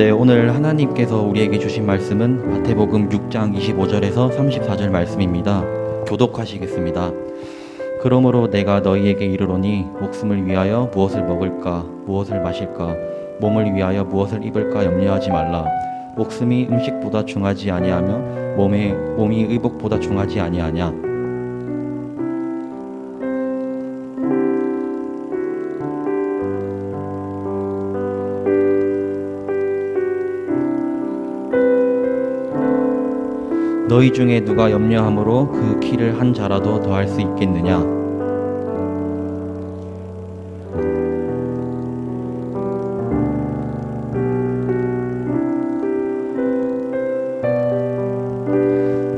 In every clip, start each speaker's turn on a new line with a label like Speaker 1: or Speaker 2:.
Speaker 1: 네, 오늘 하나님께서 우리에게 주신 말씀은 마태복음 6장 25절에서 34절 말씀입니다. 교독하시겠습니다. 그러므로 내가 너희에게 이르노니 목숨을 위하여 무엇을 먹을까 무엇을 마실까 몸을 위하여 무엇을 입을까 염려하지 말라. 목숨이 음식보다 중하지 아니하며 몸이 의복보다 중하지 아니하냐. 너희 중에 누가 염려함으로 그 키를 한 자라도 더할 수 있겠느냐.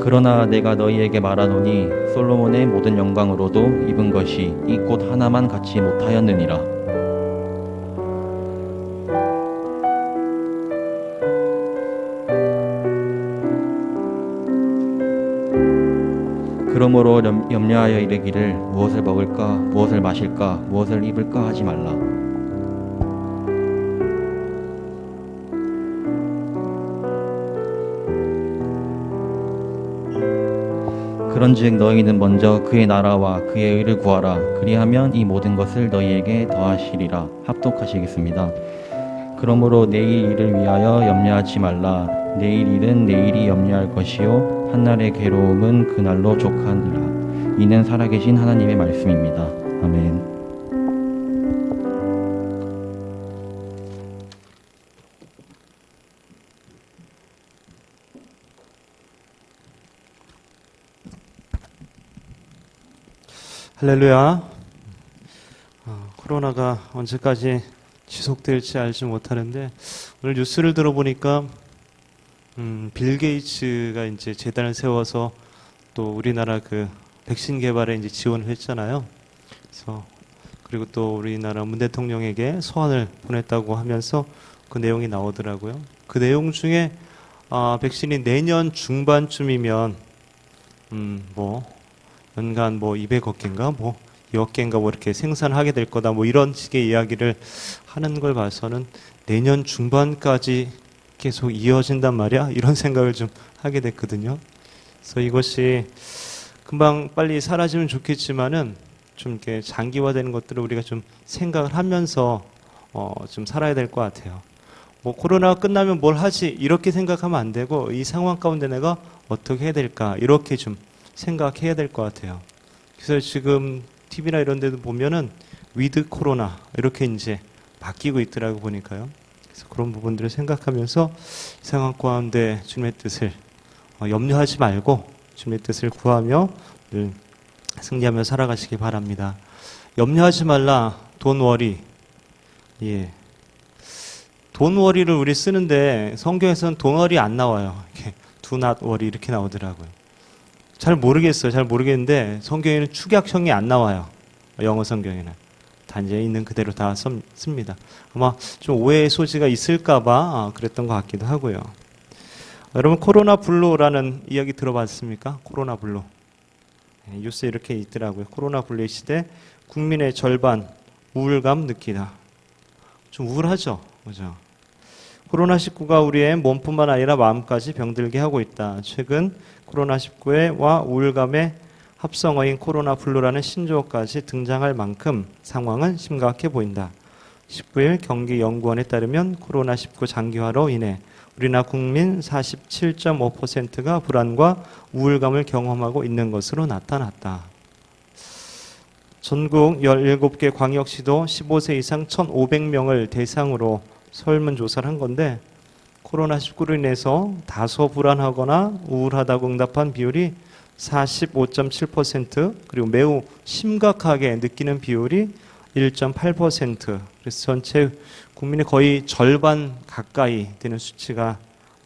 Speaker 1: 그러나 내가 너희에게 말하노니 솔로몬의 모든 영광으로도 입은 것이 이 꽃 하나만 갖지 못하였느니라. 그러므로 염려하여 이르기를 무엇을 먹을까 무엇을 마실까 무엇을 입을까 하지 말라. 그런즉 너희는 먼저 그의 나라와 그의 의를 구하라. 그리하면 이 모든 것을 너희에게 더하시리라. 합독하시겠습니다. 그러므로 내일 일을 위하여 염려하지 말라. 내일 일은 내일이 염려할 것이요 한날의 괴로움은 그날로 족하니라. 이는 살아계신 하나님의 말씀입니다. 아멘.
Speaker 2: 할렐루야. 코로나가 언제까지 지속될지 알지 못하는데 오늘 뉴스를 들어보니까 빌 게이츠가 이제 재단을 세워서 또 우리나라 그 백신 개발에 이제 지원을 했잖아요. 그리고 또 우리나라 문 대통령에게 소환을 보냈다고 하면서 그 내용이 나오더라고요. 그 내용 중에 백신이 내년 중반쯤이면 연간 200억 개인가 2억 개인가 이렇게 생산하게 될 거다 이런 식의 이야기를 하는 걸 봐서는 내년 중반까지 계속 이어진단 말이야 이런 생각을 좀 하게 됐거든요. 그래서 이것이 금방 빨리 사라지면 좋겠지만은 좀 이렇게 장기화되는 것들을 우리가 좀 생각을 하면서 좀 살아야 될 것 같아요. 코로나가 끝나면 뭘 하지 이렇게 생각하면 안 되고 이 상황 가운데 내가 어떻게 해야 될까 이렇게 좀 생각해야 될 것 같아요. 그래서 지금 TV나 이런 데도 보면은 위드 코로나 이렇게 이제 바뀌고 있더라고 보니까요. 그래서 그런 부분들을 생각하면서 이 상황 가운데 주님의 뜻을 염려하지 말고 주님의 뜻을 구하며 늘 승리하며 살아가시기 바랍니다. 염려하지 말라. 돈 워리. 예. 돈 워리를 우리 쓰는데 성경에서는 돈 워리 안 나와요. 이렇게 do not worry 이렇게 나오더라고요. 잘 모르겠어요. 잘 모르겠는데 성경에는 축약형이 안 나와요. 영어 성경에는. 단지 있는 그대로 다 씁니다. 아마 좀 오해의 소지가 있을까봐 그랬던 것 같기도 하고요. 여러분 코로나 블루라는 이야기 들어봤습니까? 코로나 블루. 뉴스에 이렇게 있더라고요. 코로나 블루의 시대 국민의 절반 우울감 느끼다. 좀 우울하죠? 그죠? 코로나19가 우리의 몸뿐만 아니라 마음까지 병들게 하고 있다. 최근 코로나19와 우울감의 합성어인 코로나 블루라는 신조어까지 등장할 만큼 상황은 심각해 보인다. 19일 경기연구원에 따르면 코로나19 장기화로 인해 우리나라 국민 47.5%가 불안과 우울감을 경험하고 있는 것으로 나타났다. 전국 17개 광역시도 15세 이상 1,500명을 대상으로 설문조사를 한 건데 코로나19로 인해서 다소 불안하거나 우울하다고 응답한 비율이 45.7% 그리고 매우 심각하게 느끼는 비율이 1.8%. 그래서 전체 국민의 거의 절반 가까이 되는 수치가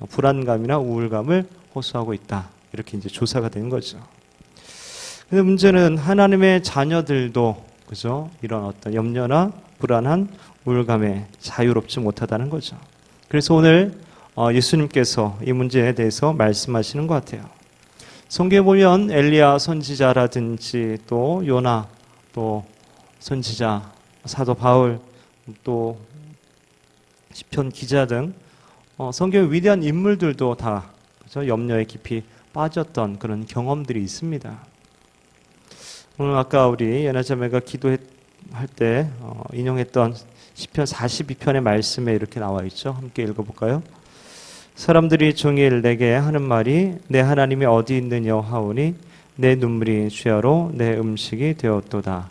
Speaker 2: 불안감이나 우울감을 호소하고 있다. 이렇게 이제 조사가 된 거죠. 근데 문제는 하나님의 자녀들도 그죠? 이런 어떤 염려나 불안한 우울감에 자유롭지 못하다는 거죠. 그래서 오늘 예수님께서 이 문제에 대해서 말씀하시는 것 같아요. 성경에 보면 엘리야 선지자라든지 또 요나 또 선지자 사도 바울 또 시편 기자 등 성경의 위대한 인물들도 다 그죠? 염려에 깊이 빠졌던 그런 경험들이 있습니다. 오늘 아까 우리 연하자매가 기도할 때 인용했던 시편 42편의 말씀에 이렇게 나와 있죠. 함께 읽어볼까요? 사람들이 종일 내게 하는 말이 내 하나님이 어디 있느냐 하오니 내 눈물이 주야로 내 음식이 되었도다.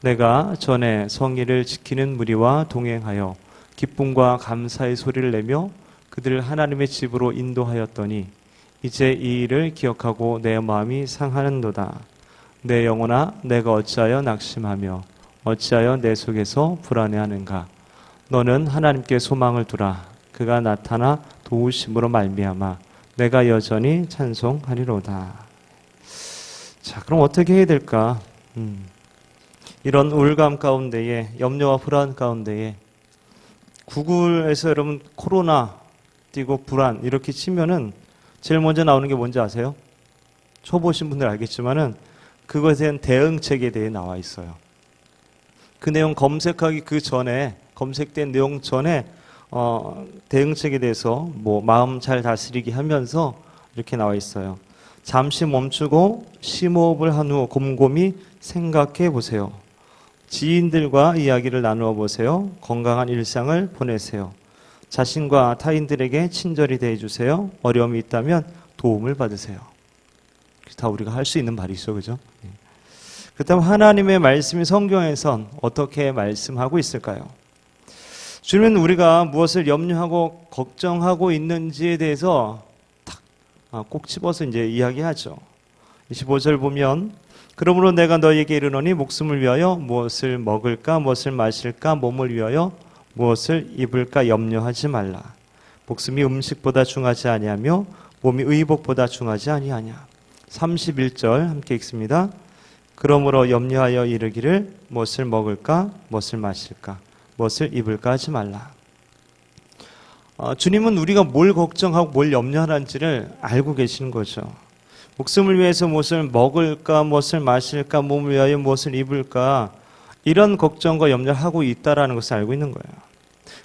Speaker 2: 내가 전에 성의를 지키는 무리와 동행하여 기쁨과 감사의 소리를 내며 그들을 하나님의 집으로 인도하였더니 이제 이 일을 기억하고 내 마음이 상하는도다. 내 영혼아 내가 어찌하여 낙심하며 어찌하여 내 속에서 불안해하는가. 너는 하나님께 소망을 두라. 그가 나타나 도우심으로 말미암아 내가 여전히 찬송하리로다. 자, 그럼 어떻게 해야 될까? 이런 우울감 가운데에 염려와 불안 가운데에 구글에서 여러분 코로나 띄고 불안 이렇게 치면은 제일 먼저 나오는 게 뭔지 아세요? 쳐보신 분들 알겠지만은 그것에 대한 대응책에 대해 나와 있어요. 그 내용 검색하기 그 전에 검색된 내용 전에 대응책에 대해서 뭐 마음 잘 다스리기 하면서 이렇게 나와 있어요. 잠시 멈추고 심호흡을 한 후 곰곰이 생각해 보세요. 지인들과 이야기를 나누어 보세요. 건강한 일상을 보내세요. 자신과 타인들에게 친절히 대해주세요. 어려움이 있다면 도움을 받으세요. 다 우리가 할 수 있는 말이죠, 그죠? 그렇다면 하나님의 말씀이 성경에선 어떻게 말씀하고 있을까요? 주님은 우리가 무엇을 염려하고 걱정하고 있는지에 대해서 꼭 집어서 이제 이야기하죠. 25절 보면 그러므로 내가 너희에게 이르노니 목숨을 위하여 무엇을 먹을까 무엇을 마실까 몸을 위하여 무엇을 입을까 염려하지 말라. 목숨이 음식보다 중하지 아니하며 몸이 의복보다 중하지 아니하냐. 31절 함께 읽습니다. 그러므로 염려하여 이르기를 무엇을 먹을까 무엇을 마실까 무엇을 입을까 하지 말라. 주님은 우리가 뭘 걱정하고 뭘 염려하는지를 알고 계시는 거죠. 목숨을 위해서 무엇을 먹을까 무엇을 마실까 몸을 위하여 무엇을 입을까 이런 걱정과 염려를 하고 있다는 것을 알고 있는 거예요.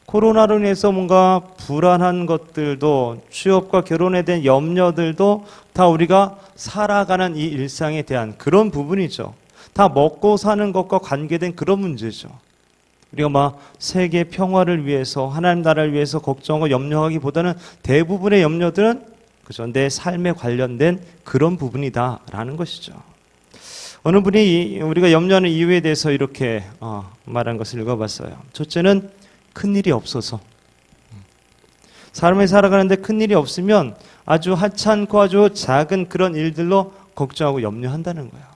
Speaker 2: 코로나로 인해서 뭔가 불안한 것들도 취업과 결혼에 대한 염려들도 다 우리가 살아가는 이 일상에 대한 그런 부분이죠. 다 먹고 사는 것과 관계된 그런 문제죠. 우리가 막 세계 평화를 위해서 하나님 나라를 위해서 걱정하고 염려하기보다는 대부분의 염려들은 그죠? 내 삶에 관련된 그런 부분이다라는 것이죠. 어느 분이 우리가 염려하는 이유에 대해서 이렇게 말한 것을 읽어봤어요. 첫째는 큰일이 없어서. 사람이 살아가는데 큰일이 없으면 아주 하찮고 아주 작은 그런 일들로 걱정하고 염려한다는 거예요.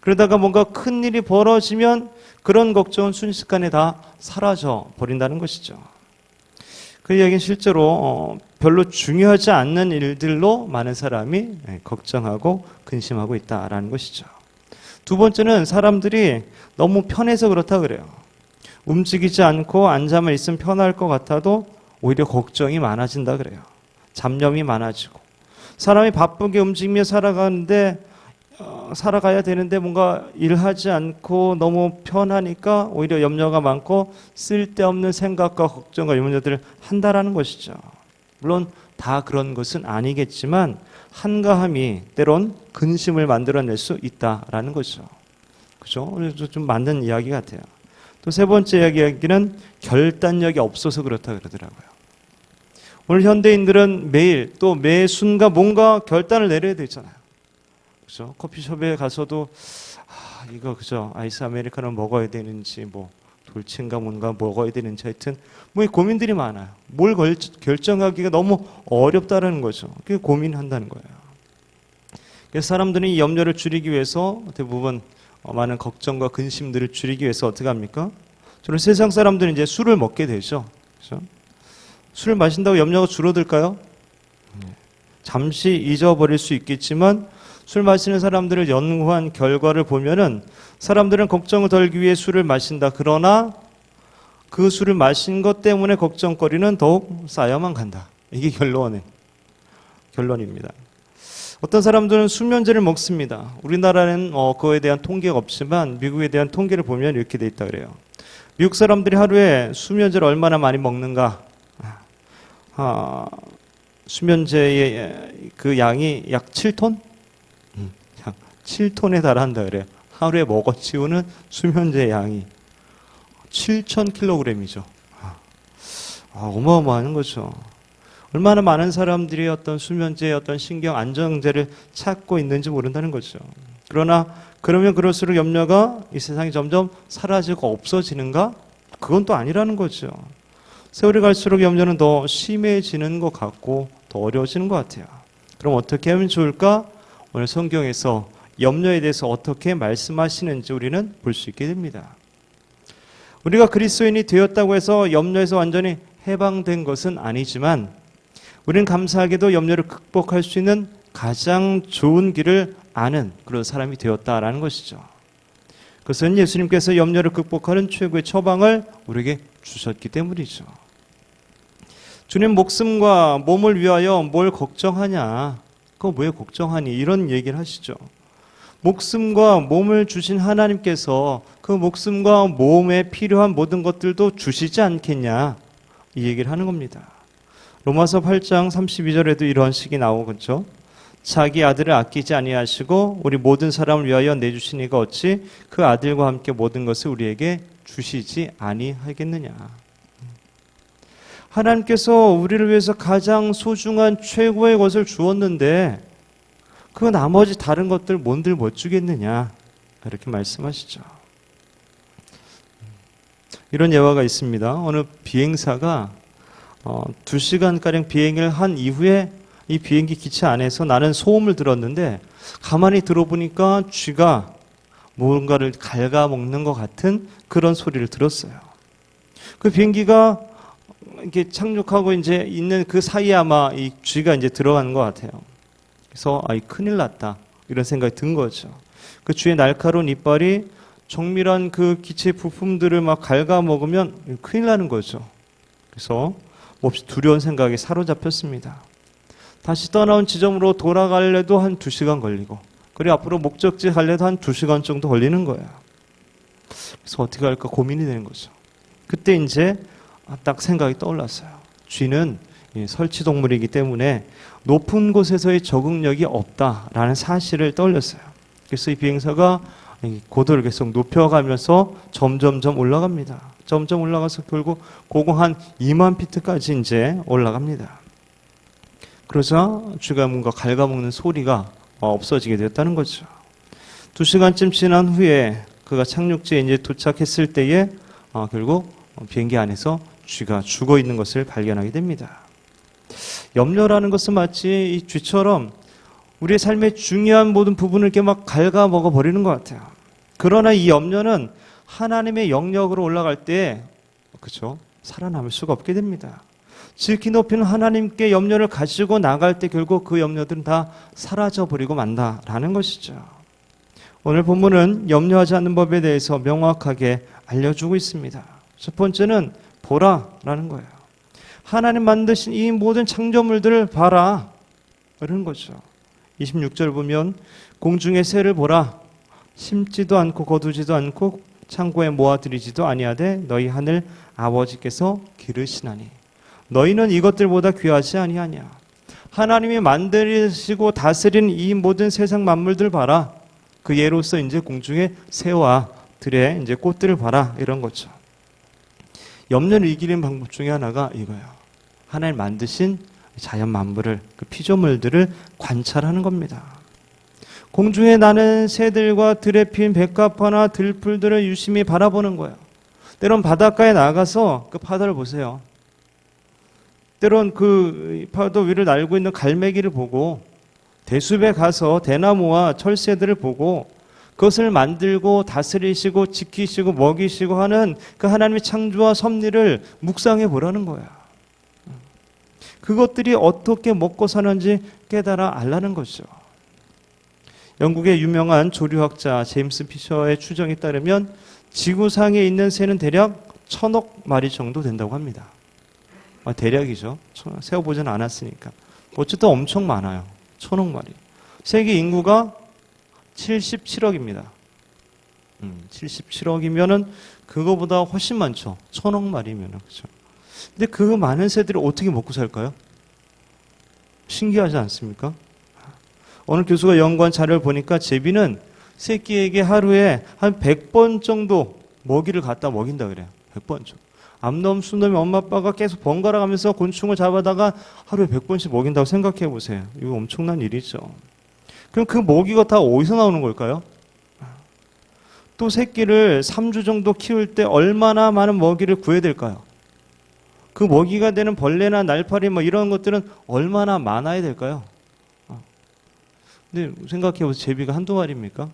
Speaker 2: 그러다가 뭔가 큰일이 벌어지면 그런 걱정은 순식간에 다 사라져 버린다는 것이죠. 그 이야기는 실제로 별로 중요하지 않는 일들로 많은 사람이 걱정하고 근심하고 있다라는 것이죠. 두 번째는 사람들이 너무 편해서 그렇다 그래요. 움직이지 않고 앉아만 있으면 편할 것 같아도 오히려 걱정이 많아진다 그래요. 잡념이 많아지고 사람이 바쁘게 움직이며 살아가야 되는데 뭔가 일하지 않고 너무 편하니까 오히려 염려가 많고 쓸데없는 생각과 걱정과 염려들을 한다라는 것이죠. 물론 다 그런 것은 아니겠지만 한가함이 때론 근심을 만들어낼 수 있다라는 거죠. 그죠? 그래서 좀 맞는 이야기 같아요. 또 세 번째 이야기는 결단력이 없어서 그렇다 그러더라고요. 오늘 현대인들은 매일 또 매 순간 뭔가 결단을 내려야 되잖아요. 그죠? 커피숍에 가서도 이거 그죠? 아이스 아메리카노 먹어야 되는지 뭐 돌친가 뭔가 먹어야 되는지 하여튼 뭐 고민들이 많아요. 뭘 결정하기가 너무 어렵다는 거죠. 그게 고민한다는 거예요. 그래서 사람들이 이 염려를 줄이기 위해서 대부분 많은 걱정과 근심들을 줄이기 위해서 어떻게 합니까? 저는 세상 사람들은 이제 술을 먹게 되죠. 그렇죠? 술을 마신다고 염려가 줄어들까요? 잠시 잊어버릴 수 있겠지만 술 마시는 사람들을 연구한 결과를 보면은 사람들은 걱정을 덜기 위해 술을 마신다. 그러나 그 술을 마신 것 때문에 걱정거리는 더욱 쌓여만 간다. 이게 결론입니다. 어떤 사람들은 수면제를 먹습니다. 우리나라는 그거에 대한 통계가 없지만 미국에 대한 통계를 보면 이렇게 돼 있다 그래요. 미국 사람들이 하루에 수면제를 얼마나 많이 먹는가? 수면제의 그 양이 약 7톤? 약 7톤에 달한다 그래요. 하루에 먹어치우는 수면제 양이 7,000kg이죠. 어마어마한 거죠. 얼마나 많은 사람들이 어떤 수면제, 어떤 신경 안정제를 찾고 있는지 모른다는 거죠. 그러면 그럴수록 염려가 이 세상에 점점 사라지고 없어지는가? 그건 또 아니라는 거죠. 세월이 갈수록 염려는 더 심해지는 것 같고 더 어려워지는 것 같아요. 그럼 어떻게 하면 좋을까? 오늘 성경에서 염려에 대해서 어떻게 말씀하시는지 우리는 볼 수 있게 됩니다. 우리가 그리스도인이 되었다고 해서 염려에서 완전히 해방된 것은 아니지만 우리는 감사하게도 염려를 극복할 수 있는 가장 좋은 길을 아는 그런 사람이 되었다라는 것이죠. 그것은 예수님께서 염려를 극복하는 최고의 처방을 우리에게 주셨기 때문이죠. 주님 목숨과 몸을 위하여 뭘 걱정하냐? 그거 왜 걱정하니? 이런 얘기를 하시죠. 목숨과 몸을 주신 하나님께서 그 목숨과 몸에 필요한 모든 것들도 주시지 않겠냐? 이 얘기를 하는 겁니다. 로마서 8장 32절에도 이런 식이 나오겠죠. 자기 아들을 아끼지 아니하시고 우리 모든 사람을 위하여 내주시니가 어찌 그 아들과 함께 모든 것을 우리에게 주시지 아니하겠느냐. 하나님께서 우리를 위해서 가장 소중한 최고의 것을 주었는데 그 나머지 다른 것들 뭔들 못 주겠느냐 이렇게 말씀하시죠. 이런 예화가 있습니다. 어느 비행사가 2시간가량 비행을 한 이후에 이 비행기 기체 안에서 나는 소음을 들었는데 가만히 들어보니까 쥐가 뭔가를 갉아먹는 것 같은 그런 소리를 들었어요. 그 비행기가 이렇게 착륙하고 이제 있는 그 사이에 아마 이 쥐가 이제 들어가는 것 같아요. 그래서 큰일 났다 이런 생각이 든 거죠. 그 쥐의 날카로운 이빨이 정밀한 그 기체 부품들을 막 갉아먹으면 큰일 나는 거죠. 그래서 몹시 두려운 생각에 사로잡혔습니다. 다시 떠나온 지점으로 돌아갈래도 한 2시간 걸리고 그리고 앞으로 목적지 갈래도 한 2시간 정도 걸리는 거예요. 그래서 어떻게 할까 고민이 되는 거죠. 그때 이제 딱 생각이 떠올랐어요. 쥐는 설치동물이기 때문에 높은 곳에서의 적응력이 없다라는 사실을 떠올렸어요. 그래서 이 비행사가 고도를 계속 높여가면서 점점점 올라갑니다. 점점 올라가서 결국 고공 한 2만 피트까지 이제 올라갑니다. 그러자 쥐가 뭔가 갉아먹는 소리가 없어지게 되었다는 거죠. 2시간쯤 지난 후에 그가 착륙지에 이제 도착했을 때에 결국 비행기 안에서 쥐가 죽어 있는 것을 발견하게 됩니다. 염려라는 것은 마치 이 쥐처럼 우리의 삶의 중요한 모든 부분을 이렇게 막 갉아먹어 버리는 것 같아요. 그러나 이 염려는 하나님의 영역으로 올라갈 때, 그렇죠? 살아남을 수가 없게 됩니다. 지극히 높이는 하나님께 염려를 가지고 나갈 때 결국 그 염려들은 다 사라져 버리고 만다라는 것이죠. 오늘 본문은 염려하지 않는 법에 대해서 명확하게 알려주고 있습니다. 첫 번째는 보라라는 거예요. 하나님 만드신 이 모든 창조물들을 봐라. 그런 거죠. 26절 보면 공중의 새를 보라. 심지도 않고 거두지도 않고 창고에 모아들이지도 아니하되 너희 하늘 아버지께서 기르시나니 너희는 이것들보다 귀하지 아니하냐. 하나님이 만드시고 다스린 이 모든 세상 만물들 봐라. 그 예로서 이제 공중의 새와 들의 이제 꽃들을 봐라. 이런 거죠. 염려를 이기는 방법 중에 하나가 이거예요. 하나님 만드신 자연 만물을, 그 피조물들을 관찰하는 겁니다. 공중에 나는 새들과 들에 핀 백합화나 들풀들을 유심히 바라보는 거예요. 때론 바닷가에 나가서 그 파도를 보세요. 때론 그 파도 위를 날고 있는 갈매기를 보고 대숲에 가서 대나무와 철새들을 보고 그것을 만들고 다스리시고 지키시고 먹이시고 하는 그 하나님의 창조와 섭리를 묵상해 보라는 거야. 그것들이 어떻게 먹고 사는지 깨달아 알라는 거죠. 영국의 유명한 조류학자 제임스 피셔의 추정에 따르면 지구상에 있는 새는 대략 1,000억 마리 정도 된다고 합니다. 대략이죠. 세어보지는 않았으니까. 어쨌든 엄청 많아요. 1,000억 마리. 세계 인구가 77억입니다. 77억이면은 그거보다 훨씬 많죠. 1,000억 마리면은. 그렇죠. 근데 그 많은 새들을 어떻게 먹고 살까요? 신기하지 않습니까? 어느 교수가 연구한 자료를 보니까 제비는 새끼에게 하루에 한 100번 정도 먹이를 갖다 먹인다 그래요. 100번 정도. 암놈, 수놈이 엄마 아빠가 계속 번갈아 가면서 곤충을 잡아다가 하루에 100번씩 먹인다고 생각해 보세요. 이거 엄청난 일이죠. 그럼 그 먹이가 다 어디서 나오는 걸까요? 또 새끼를 3주 정도 키울 때 얼마나 많은 먹이를 구해야 될까요? 그 먹이가 되는 벌레나 날파리 뭐 이런 것들은 얼마나 많아야 될까요? 근데 생각해 보세요. 제비가 한두 마리입니까?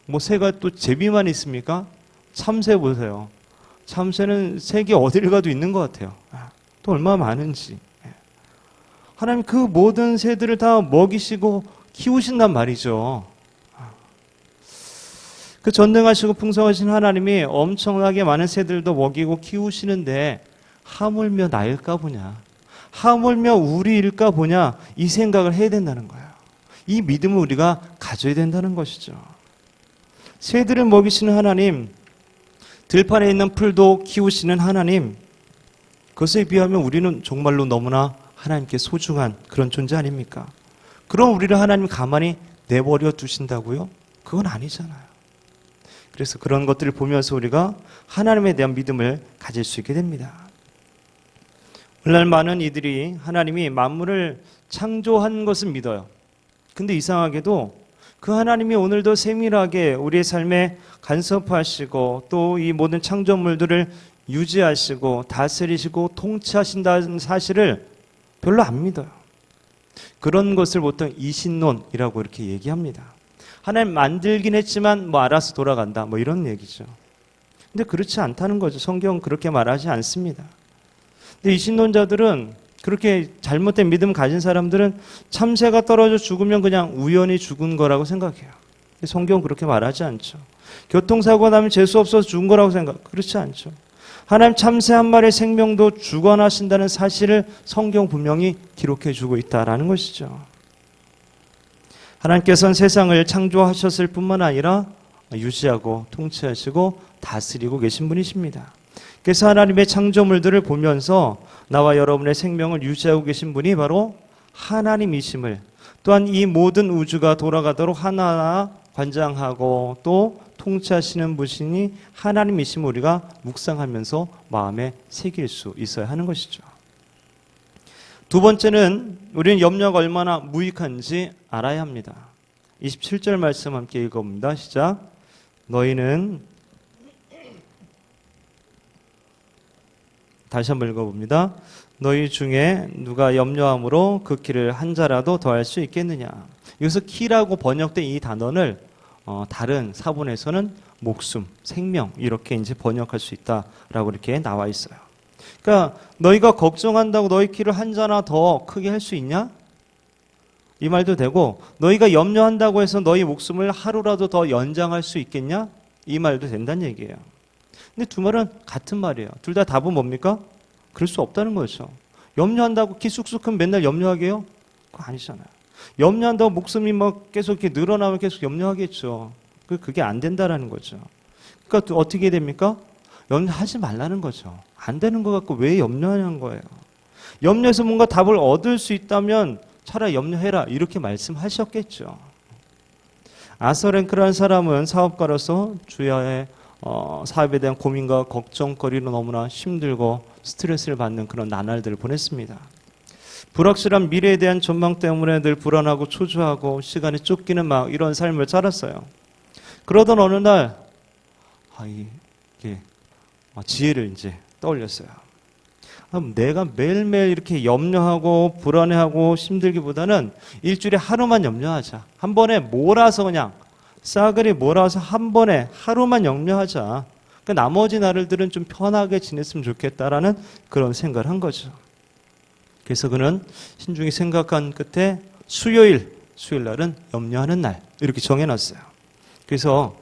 Speaker 2: 뭐 새가 또 제비만 있습니까? 참새 보세요. 참새는 세계 어딜 가도 있는 것 같아요. 또 얼마나 많은지. 하나님 그 모든 새들을 다 먹이시고 키우신단 말이죠. 그 전능하시고 풍성하신 하나님이 엄청나게 많은 새들도 먹이고 키우시는데 하물며 나일까 보냐, 하물며 우리일까 보냐, 이 생각을 해야 된다는 거예요. 이 믿음을 우리가 가져야 된다는 것이죠. 새들을 먹이시는 하나님, 들판에 있는 풀도 키우시는 하나님, 그것에 비하면 우리는 정말로 너무나 하나님께 소중한 그런 존재 아닙니까? 그럼 우리를 하나님 가만히 내버려 두신다고요? 그건 아니잖아요. 그래서 그런 것들을 보면서 우리가 하나님에 대한 믿음을 가질 수 있게 됩니다. 오늘날 많은 이들이 하나님이 만물을 창조한 것을 믿어요. 근데 이상하게도 그 하나님이 오늘도 세밀하게 우리의 삶에 간섭하시고 또 이 모든 창조물들을 유지하시고 다스리시고 통치하신다는 사실을 별로 안 믿어요. 그런 것을 보통 이신론이라고 이렇게 얘기합니다. 하나님 만들긴 했지만 뭐 알아서 돌아간다 뭐 이런 얘기죠. 근데 그렇지 않다는 거죠. 성경은 그렇게 말하지 않습니다. 근데 이신론자들은, 그렇게 잘못된 믿음 가진 사람들은 참새가 떨어져 죽으면 그냥 우연히 죽은 거라고 생각해요. 성경은 그렇게 말하지 않죠. 교통사고가 나면 재수 없어서 죽은 거라고 그렇지 않죠. 하나님 참새 한 마리의 생명도 주관하신다는 사실을 성경 분명히 기록해 주고 있다라는 것이죠. 하나님께서는 세상을 창조하셨을 뿐만 아니라 유지하고 통치하시고 다스리고 계신 분이십니다. 그래서 하나님의 창조물들을 보면서 나와 여러분의 생명을 유지하고 계신 분이 바로 하나님이심을, 또한 이 모든 우주가 돌아가도록 하나하나 관장하고 또 통치하시는 분이 하나님이심을 우리가 묵상하면서 마음에 새길 수 있어야 하는 것이죠. 두 번째는 우리는 염려가 얼마나 무익한지 알아야 합니다. 27절 말씀 함께 읽어봅니다. 시작. 너희는, 다시 한번 읽어봅니다. 너희 중에 누가 염려함으로 그 키를 한 자라도 더할 수 있겠느냐. 여기서 키라고 번역된 이 단어를 다른 사본에서는 목숨, 생명 이렇게 이제 번역할 수 있다라고 이렇게 나와 있어요. 그러니까 너희가 걱정한다고 너희 키를 한 자나 더 크게 할 수 있냐? 이 말도 되고, 너희가 염려한다고 해서 너희 목숨을 하루라도 더 연장할 수 있겠냐? 이 말도 된다는 얘기예요. 근데 두 말은 같은 말이에요. 둘 다 답은 뭡니까? 그럴 수 없다는 거죠. 염려한다고 키 쑥쑥 크면 맨날 염려하게 해요? 그거 아니잖아요. 염려한다고 목숨이 막 계속 이렇게 늘어나면 계속 염려하겠죠. 그게 안 된다라는 거죠. 그러니까 어떻게 됩니까? 염려하지 말라는 거죠. 안 되는 것 같고 왜 염려하냐는 거예요. 염려해서 뭔가 답을 얻을 수 있다면 차라리 염려해라 이렇게 말씀하셨겠죠. 아서랭크라는 사람은 사업가로서 주야의 사업에 대한 고민과 걱정거리로 너무나 힘들고 스트레스를 받는 그런 나날들을 보냈습니다. 불확실한 미래에 대한 전망 때문에 늘 불안하고 초조하고 시간에 쫓기는 막 이런 삶을 살았어요. 그러던 어느 날 이게 지혜를 이제 떠올렸어요. 내가 매일매일 이렇게 염려하고 불안해하고 힘들기보다는 일주일에 하루만 염려하자. 한 번에 몰아서 그냥 싸그리 몰아서 한 번에 하루만 염려하자. 그러니까 나머지 날들은 좀 편하게 지냈으면 좋겠다라는 그런 생각을 한 거죠. 그래서 그는 신중히 생각한 끝에 수요일 날은 염려하는 날 이렇게 정해놨어요. 그래서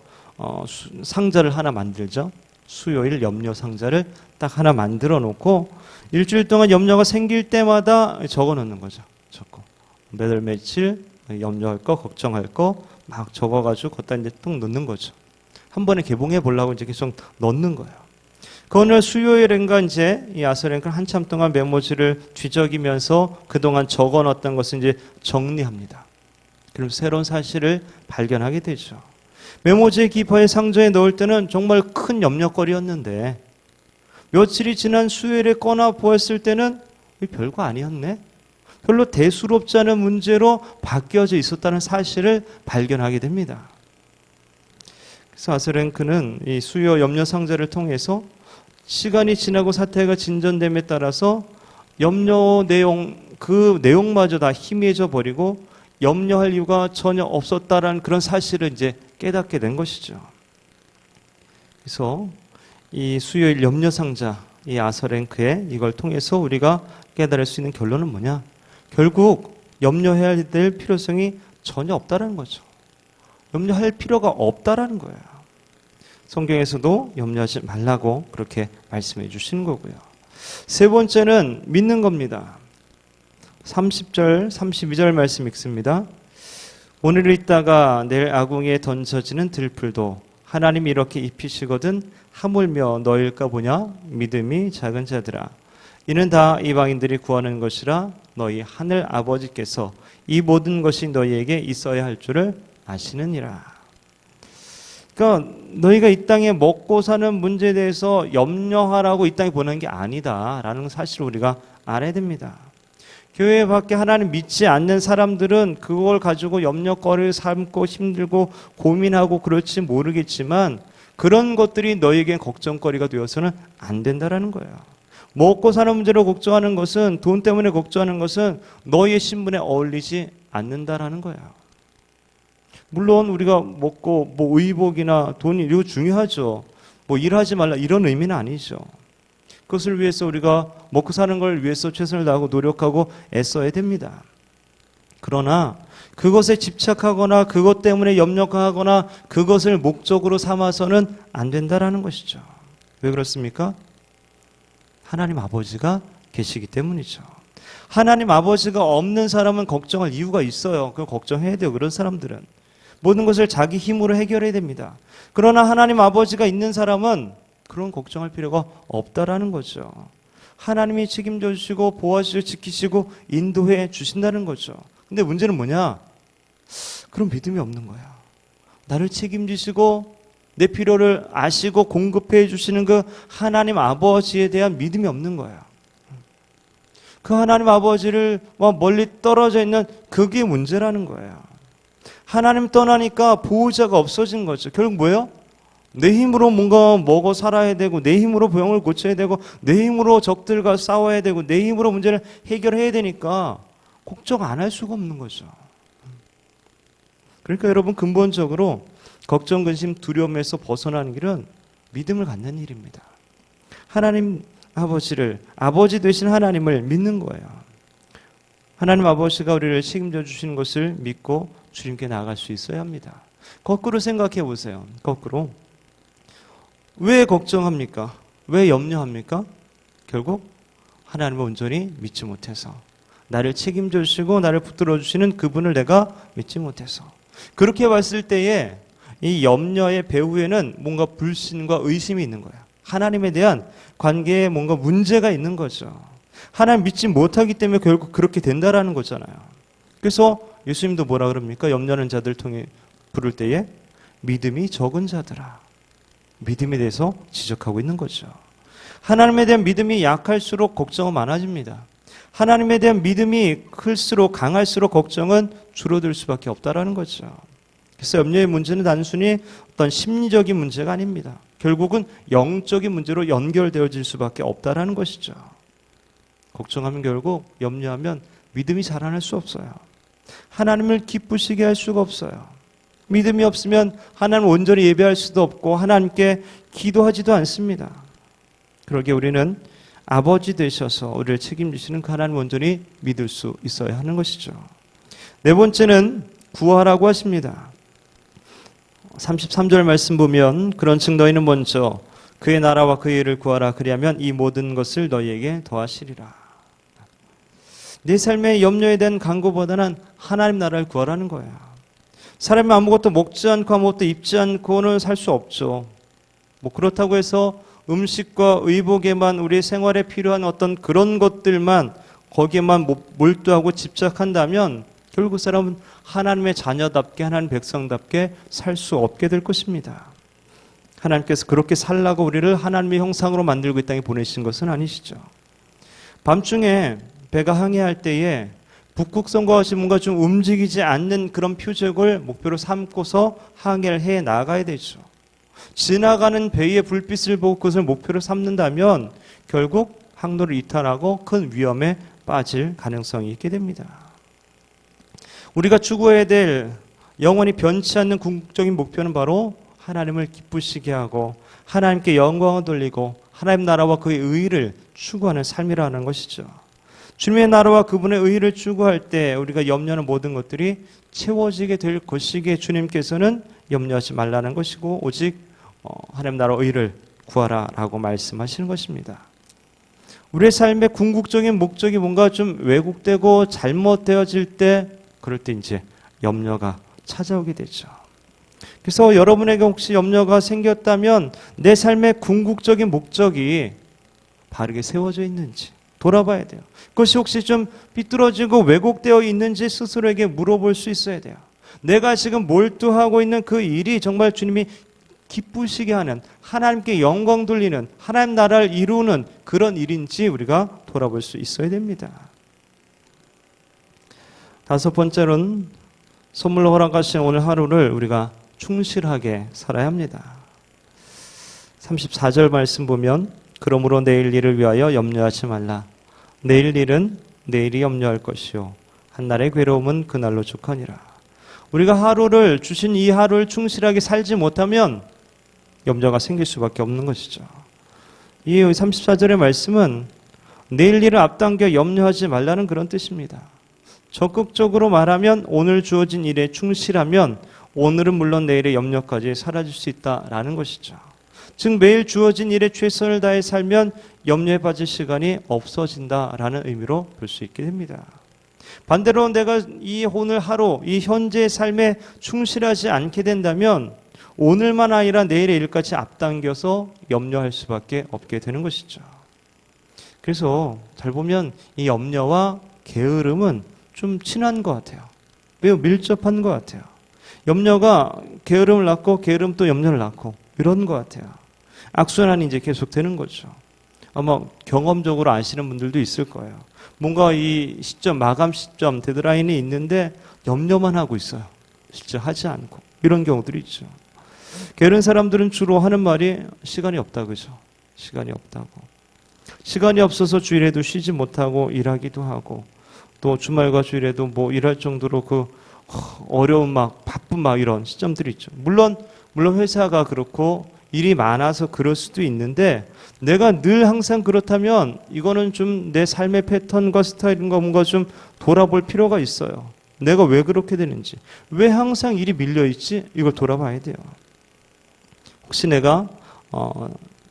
Speaker 2: 상자를 하나 만들죠. 수요일 염려 상자를 딱 하나 만들어 놓고 일주일 동안 염려가 생길 때마다 적어 놓는 거죠. 적고 매달 며칠 염려할 거 걱정할 거 막 적어가지고 거기다 이제 뚝 넣는 거죠. 한 번에 개봉해 보려고 이제 계속 넣는 거예요. 그 어느 수요일인가 이제 이 아사랴는 한참 동안 메모지를 뒤적이면서 그동안 적어놨던 것을 이제 정리합니다. 그럼 새로운 사실을 발견하게 되죠. 메모지의 기파에 상자에 넣을 때는 정말 큰 염려거리였는데 며칠이 지난 수요일에 꺼내 보았을 때는 별거 아니었네. 별로 대수롭지 않은 문제로 바뀌어져 있었다는 사실을 발견하게 됩니다. 그래서 아사랴는 이 수요 염려 상자를 통해서 시간이 지나고 사태가 진전됨에 따라서 염려 내용, 그 내용마저 다 희미해져 버리고 염려할 이유가 전혀 없었다라는 그런 사실을 이제 깨닫게 된 것이죠. 그래서 이 수요일 염려 상자, 이 아사랴의 이걸 통해서 우리가 깨달을 수 있는 결론은 뭐냐? 결국 염려해야 될 필요성이 전혀 없다라는 거죠. 염려할 필요가 없다라는 거예요. 성경에서도 염려하지 말라고 그렇게 말씀해 주시는 거고요. 세 번째는 믿는 겁니다. 30절, 32절 말씀 읽습니다. 오늘 읽다가 내일 아궁이에 던져지는 들풀도 하나님이 이렇게 입히시거든 하물며 너일까 보냐? 믿음이 작은 자들아. 이는 다 이방인들이 구하는 것이라 너희 하늘 아버지께서 이 모든 것이 너희에게 있어야 할 줄을 아시느니라. 그러니까 너희가 이 땅에 먹고 사는 문제에 대해서 염려하라고 이 땅에 보내는 게 아니다라는 사실을 우리가 알아야 됩니다. 교회 밖에 하나님 믿지 않는 사람들은 그걸 가지고 염려거리를 삼고 힘들고 고민하고 그럴지 모르겠지만 그런 것들이 너희에겐 걱정거리가 되어서는 안 된다라는 거예요. 먹고 사는 문제로 걱정하는 것은, 돈 때문에 걱정하는 것은 너희의 신분에 어울리지 않는다라는 거예요. 물론 우리가 먹고 뭐 의복이나 돈이 이거 중요하죠. 뭐 일하지 말라 이런 의미는 아니죠. 그것을 위해서 우리가 먹고 사는 걸 위해서 최선을 다하고 노력하고 애써야 됩니다. 그러나 그것에 집착하거나 그것 때문에 염려하거나 그것을 목적으로 삼아서는 안 된다라는 것이죠. 왜 그렇습니까? 하나님 아버지가 계시기 때문이죠. 하나님 아버지가 없는 사람은 걱정할 이유가 있어요. 그걸 걱정해야 돼요. 그런 사람들은. 모든 것을 자기 힘으로 해결해야 됩니다. 그러나 하나님 아버지가 있는 사람은 그런 걱정할 필요가 없다라는 거죠. 하나님이 책임져 주시고 보호하시고 지키시고 인도해 주신다는 거죠. 근데 문제는 뭐냐? 그런 믿음이 없는 거야. 나를 책임지시고 내 필요를 아시고 공급해 주시는 그 하나님 아버지에 대한 믿음이 없는 거야. 그 하나님 아버지를 멀리 떨어져 있는 그게 문제라는 거예요. 하나님 떠나니까 보호자가 없어진 거죠. 결국 뭐예요? 내 힘으로 뭔가 먹어 살아야 되고 내 힘으로 병을 고쳐야 되고 내 힘으로 적들과 싸워야 되고 내 힘으로 문제를 해결해야 되니까 걱정 안 할 수가 없는 거죠. 그러니까 여러분 근본적으로 걱정, 근심, 두려움에서 벗어나는 길은 믿음을 갖는 일입니다. 하나님 아버지를, 아버지 되신 하나님을 믿는 거예요. 하나님 아버지가 우리를 책임져 주시는 것을 믿고 주님께 나아갈 수 있어야 합니다. 거꾸로 생각해 보세요. 거꾸로. 왜 걱정합니까? 왜 염려합니까? 결국 하나님을 온전히 믿지 못해서, 나를 책임져 주시고 나를 붙들어 주시는 그분을 내가 믿지 못해서. 그렇게 봤을 때에 이 염려의 배후에는 뭔가 불신과 의심이 있는 거야. 하나님에 대한 관계에 뭔가 문제가 있는 거죠. 하나님 믿지 못하기 때문에 결국 그렇게 된다라는 거잖아요. 그래서 예수님도 뭐라 그럽니까? 염려하는 자들 통해 부를 때에 믿음이 적은 자들아. 믿음에 대해서 지적하고 있는 거죠. 하나님에 대한 믿음이 약할수록 걱정은 많아집니다. 하나님에 대한 믿음이 클수록 강할수록 걱정은 줄어들 수밖에 없다라는 거죠. 그래서 염려의 문제는 단순히 어떤 심리적인 문제가 아닙니다. 결국은 영적인 문제로 연결되어질 수밖에 없다라는 것이죠. 걱정하면 결국 염려하면 믿음이 자라날 수 없어요. 하나님을 기쁘시게 할 수가 없어요. 믿음이 없으면 하나님을 온전히 예배할 수도 없고 하나님께 기도하지도 않습니다. 그러기에 우리는 아버지 되셔서 우리를 책임지시는 그 하나님을 온전히 믿을 수 있어야 하는 것이죠. 네 번째는 구하라고 하십니다. 33절 말씀 보면 그런즉 너희는 먼저 그의 나라와 그의 일을 구하라. 그리하면 이 모든 것을 너희에게 더하시리라. 내 삶의 염려에 대한 간구보다는 하나님 나라를 구하라는 거예요. 사람이 아무것도 먹지 않고 아무것도 입지 않고는 살 수 없죠. 뭐 그렇다고 해서 음식과 의복에만 우리 생활에 필요한 어떤 그런 것들만 거기에만 몰두하고 집착한다면 결국 그 사람은 하나님의 자녀답게 하나님 백성답게 살 수 없게 될 것입니다. 하나님께서 그렇게 살라고 우리를 하나님의 형상으로 만들고 이 땅에 보내신 것은 아니시죠. 밤중에 배가 항해할 때에 북극성과 같이 뭔가 좀 움직이지 않는 그런 표적을 목표로 삼고서 항해를 해 나가야 되죠. 지나가는 배의 불빛을 보고 그것을 목표로 삼는다면 결국 항로를 이탈하고 큰 위험에 빠질 가능성이 있게 됩니다. 우리가 추구해야 될 영원히 변치 않는 궁극적인 목표는 바로 하나님을 기쁘시게 하고 하나님께 영광을 돌리고 하나님 나라와 그의 의를 추구하는 삶이라는 것이죠. 주님의 나라와 그분의 의를 추구할 때 우리가 염려하는 모든 것들이 채워지게 될 것이기에 주님께서는 염려하지 말라는 것이고 오직 하나님 나라 의를 구하라라고 말씀하시는 것입니다. 우리의 삶의 궁극적인 목적이 뭔가 좀 왜곡되고 잘못되어질 때 그럴 때 이제 염려가 찾아오게 되죠. 그래서 여러분에게 혹시 염려가 생겼다면 내 삶의 궁극적인 목적이 바르게 세워져 있는지 돌아봐야 돼요. 그것이 혹시 좀 삐뚤어지고 왜곡되어 있는지 스스로에게 물어볼 수 있어야 돼요. 내가 지금 몰두하고 있는 그 일이 정말 주님이 기쁘시게 하는 하나님께 영광 돌리는 하나님 나라를 이루는 그런 일인지 우리가 돌아볼 수 있어야 됩니다. 다섯 번째로는 선물로 허락하신 오늘 하루를 우리가 충실하게 살아야 합니다. 34절 말씀 보면 그러므로 내일 일을 위하여 염려하지 말라. 내일 일은 내일이 염려할 것이요 한날의 괴로움은 그날로 족하니라. 우리가 하루를 주신 이 하루를 충실하게 살지 못하면 염려가 생길 수밖에 없는 것이죠. 이 34절의 말씀은 내일 일을 앞당겨 염려하지 말라는 그런 뜻입니다. 적극적으로 말하면 오늘 주어진 일에 충실하면 오늘은 물론 내일의 염려까지 사라질 수 있다라는 것이죠. 즉 매일 주어진 일에 최선을 다해 살면 염려에 빠질 시간이 없어진다라는 의미로 볼 수 있게 됩니다. 반대로 내가 이 오늘 하루, 이 현재의 삶에 충실하지 않게 된다면 오늘만 아니라 내일의 일까지 앞당겨서 염려할 수밖에 없게 되는 것이죠. 그래서 잘 보면 이 염려와 게으름은 좀 친한 것 같아요. 매우 밀접한 것 같아요. 염려가 게으름을 낳고 게으름 또 염려를 낳고 이런 것 같아요. 악순환이 이제 계속 되는 거죠. 아마 경험적으로 아시는 분들도 있을 거예요. 뭔가 이 시점, 마감 시점, 데드라인이 있는데 염려만 하고 있어요. 실제 하지 않고. 이런 경우들이 있죠. 게으른 사람들은 주로 하는 말이 시간이 없다, 그죠? 시간이 없다고. 시간이 없어서 주일에도 쉬지 못하고 일하기도 하고 또 주말과 주일에도 뭐 일할 정도로 그 어려운 막 바쁜 막 이런 시점들이 있죠. 물론 회사가 그렇고 일이 많아서 그럴 수도 있는데 내가 늘 항상 그렇다면 이거는 좀 내 삶의 패턴과 스타일인가 뭔가 좀 돌아볼 필요가 있어요. 내가 왜 그렇게 되는지, 왜 항상 일이 밀려있지? 이걸 돌아봐야 돼요. 혹시 내가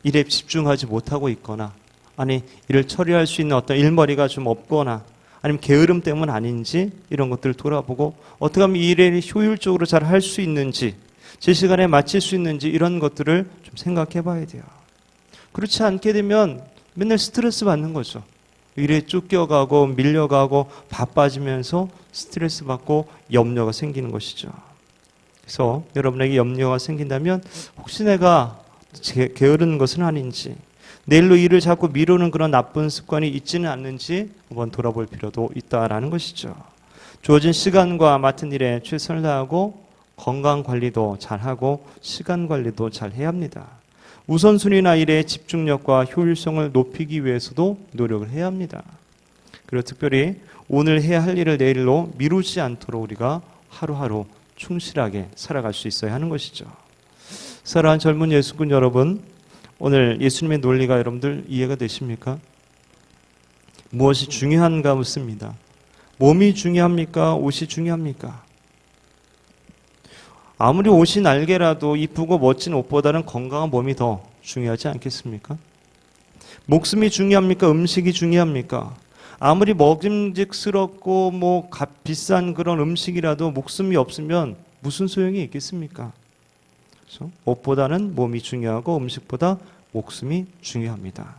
Speaker 2: 일에 집중하지 못하고 있거나 아니 일을 처리할 수 있는 어떤 일머리가 좀 없거나 아니면 게으름 때문 아닌지 이런 것들을 돌아보고 어떻게 하면 이 일을 효율적으로 잘 할 수 있는지 제 시간에 마칠 수 있는지 이런 것들을 좀 생각해 봐야 돼요. 그렇지 않게 되면 맨날 스트레스 받는 거죠. 일에 쫓겨가고 밀려가고 바빠지면서 스트레스 받고 염려가 생기는 것이죠. 그래서 여러분에게 염려가 생긴다면 혹시 내가 게으른 것은 아닌지 내일로 일을 자꾸 미루는 그런 나쁜 습관이 있지는 않는지 한번 돌아볼 필요도 있다라는 것이죠. 주어진 시간과 맡은 일에 최선을 다하고 건강 관리도 잘하고 시간 관리도 잘 해야 합니다. 우선순위나 일의 집중력과 효율성을 높이기 위해서도 노력을 해야 합니다. 그리고 특별히 오늘 해야 할 일을 내일로 미루지 않도록 우리가 하루하루 충실하게 살아갈 수 있어야 하는 것이죠. 사랑하는 젊은 예수꾼 여러분, 오늘 예수님의 논리가 여러분들 이해가 되십니까? 무엇이 중요한가 묻습니다. 몸이 중요합니까? 옷이 중요합니까? 아무리 옷이 날개라도 이쁘고 멋진 옷보다는 건강한 몸이 더 중요하지 않겠습니까? 목숨이 중요합니까? 음식이 중요합니까? 아무리 먹음직스럽고 비싼 그런 음식이라도 목숨이 없으면 무슨 소용이 있겠습니까? 그렇죠? 옷보다는 몸이 중요하고 음식보다 목숨이 중요합니다.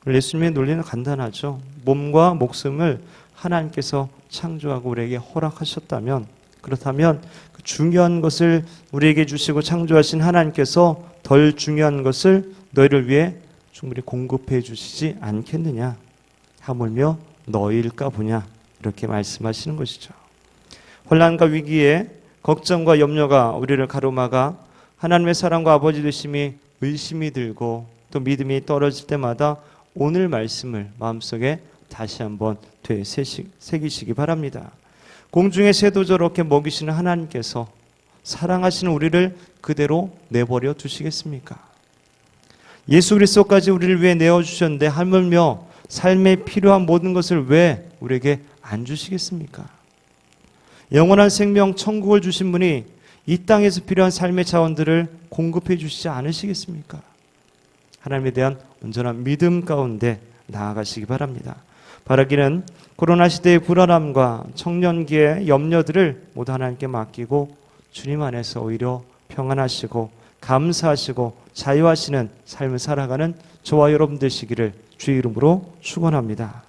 Speaker 2: 예수님의 논리는 간단하죠. 몸과 목숨을 하나님께서 창조하고 우리에게 허락하셨다면, 그렇다면 그 중요한 것을 우리에게 주시고 창조하신 하나님께서 덜 중요한 것을 너희를 위해 충분히 공급해 주시지 않겠느냐? 하물며 너희일까 보냐? 이렇게 말씀하시는 것이죠. 혼란과 위기에 걱정과 염려가 우리를 가로막아 하나님의 사랑과 아버지 되심이 의심이 들고 또 믿음이 떨어질 때마다 오늘 말씀을 마음속에 다시 한번 되새기시기 바랍니다. 공중의 새도 저렇게 먹이시는 하나님께서 사랑하시는 우리를 그대로 내버려 두시겠습니까? 예수 그리스도까지 우리를 위해 내어주셨는데 하물며 삶에 필요한 모든 것을 왜 우리에게 안 주시겠습니까? 영원한 생명 천국을 주신 분이 이 땅에서 필요한 삶의 자원들을 공급해 주시지 않으시겠습니까? 하나님에 대한 온전한 믿음 가운데 나아가시기 바랍니다. 바라기는 코로나 시대의 불안함과 청년기의 염려들을 모두 하나님께 맡기고 주님 안에서 오히려 평안하시고 감사하시고 자유하시는 삶을 살아가는 저와 여러분 되시기를 주의 이름으로 축원합니다.